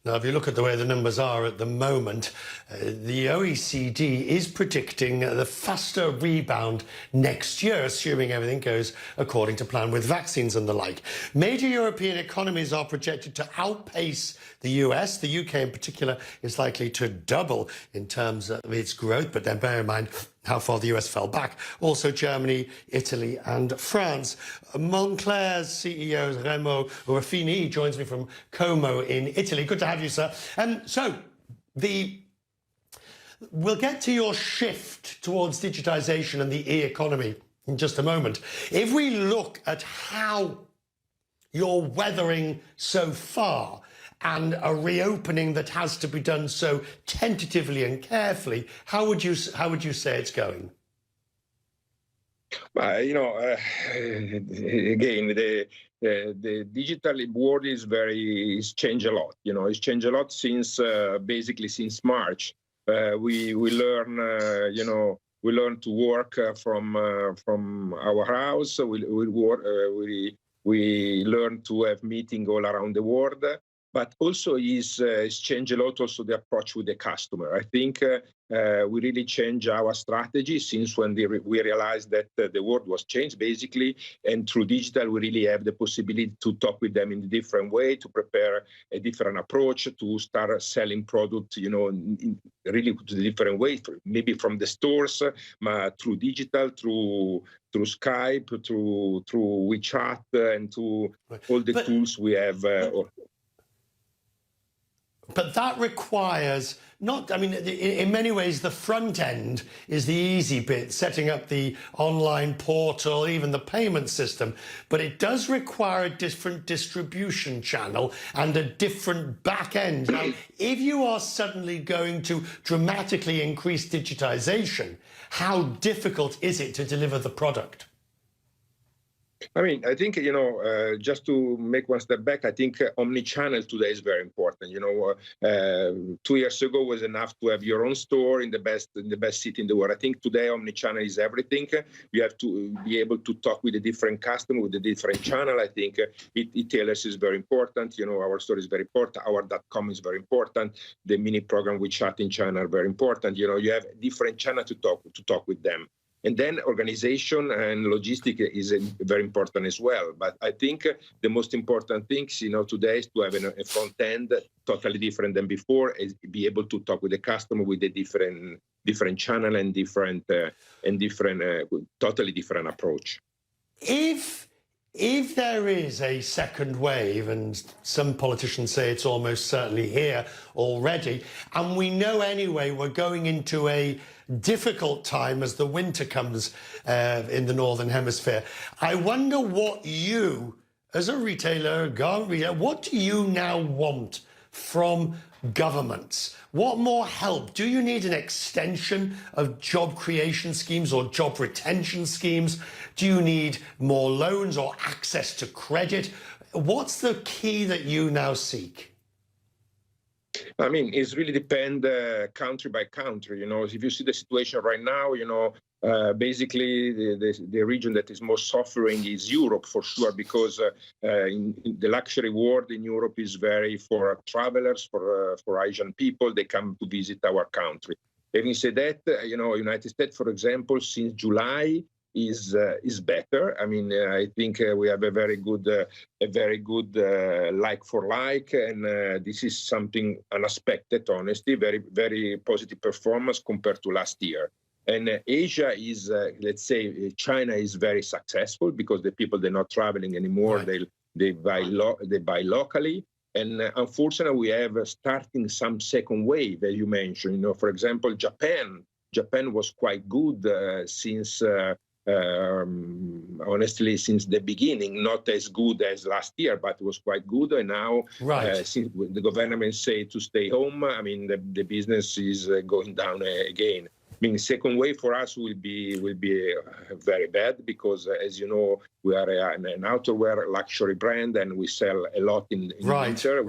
Now, if you look at the way the numbers are at the moment, the OECD is predicting the faster rebound next year, assuming everything goes according to plan with vaccines and the like. Major European economies are projected to outpace the US. The UK in particular is likely to double in terms of its growth, but then bear in mind how far the US fell back. Also Germany, Italy and France. Moncler's CEO Remo Ruffini joins me from Como in Italy. Good to have you, sir. We'll get to your shift towards digitization and the e-economy in just a moment. If we look at how you're weathering so far and a reopening that has to be done so tentatively and carefully, how would you say it's going? Again, the digital world is changed a lot. It's changed a lot since basically since March. We learn we learn to work from our house. We learn to have meetings all around the world. But also is changed a lot also the approach with the customer. I think we really changed our strategy since when we realized that the world was changed basically, and through digital we really have the possibility to talk with them in a different way, to prepare a different approach, to start selling product, in really to the different way, maybe from the stores, through digital, through Skype, through WeChat, and to all the tools we have. But that requires in many ways, the front end is the easy bit, setting up the online portal, even the payment system. But it does require a different distribution channel and a different back end. Now, if you are suddenly going to dramatically increase digitization, how difficult is it to deliver the product? I think, just to make one step back, I think omnichannel today is very important. 2 years ago was enough to have your own store in the best city in the world. I think today omnichannel is everything. You have to be able to talk with a different customer, with a different channel. I think e-tailers is very important. Our store is very important. Our .com is very important. The mini program WeChat in China are very important. You have different channels to talk with them. And then organization and logistics is very important as well. But I think the most important things, today is to have a front end totally different than before, is be able to talk with the customer with a different channel and totally different approach. If there is a second wave, and some politicians say it's almost certainly here already, and we know anyway we're going into a difficult time as the winter comes in the Northern Hemisphere, I wonder what you, as a retailer, what do you now want from governments? What more help? Do you need an extension of job creation schemes or job retention schemes? Do you need more loans or access to credit? What's the key that you now seek? It's really depend country by country. If you see the situation right now, basically the region that is most suffering is Europe for sure, because in the luxury world in Europe is very for travelers, for Asian people. They come to visit our country. Having said that, United States, for example, since July is better. I think we have a very good like for like, and this is something unexpected, honestly, very, very positive performance compared to last year. And Asia is, let's say, China is very successful because the people, they're not traveling anymore. Right. They buy locally. And unfortunately, we have starting some second wave, as you mentioned. For example, Japan was quite good since. Honestly, since the beginning, not as good as last year, but it was quite good. And now, since the government say to stay home, the business is going down again. Second wave for us will be very bad because, as you know, we are an outerwear luxury brand and we sell a lot in winter.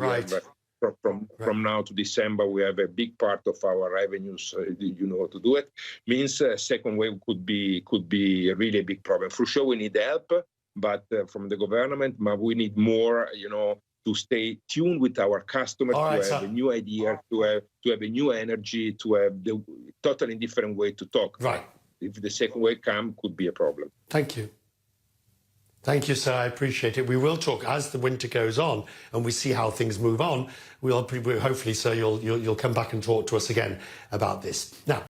From now to December, we have a big part of our revenues, to do it. Means second wave could be really a big problem. For sure, we need help, but from the government, but we need more, to stay tuned with our customers, All right, to have sir. a new idea, to have a new energy, to have the totally different way to talk. Right. If the second way come, could be a problem. Thank you. Thank you, sir. I appreciate it. We will talk as the winter goes on and we see how things move on. We'll hopefully, sir, you'll come back and talk to us again about this. Now,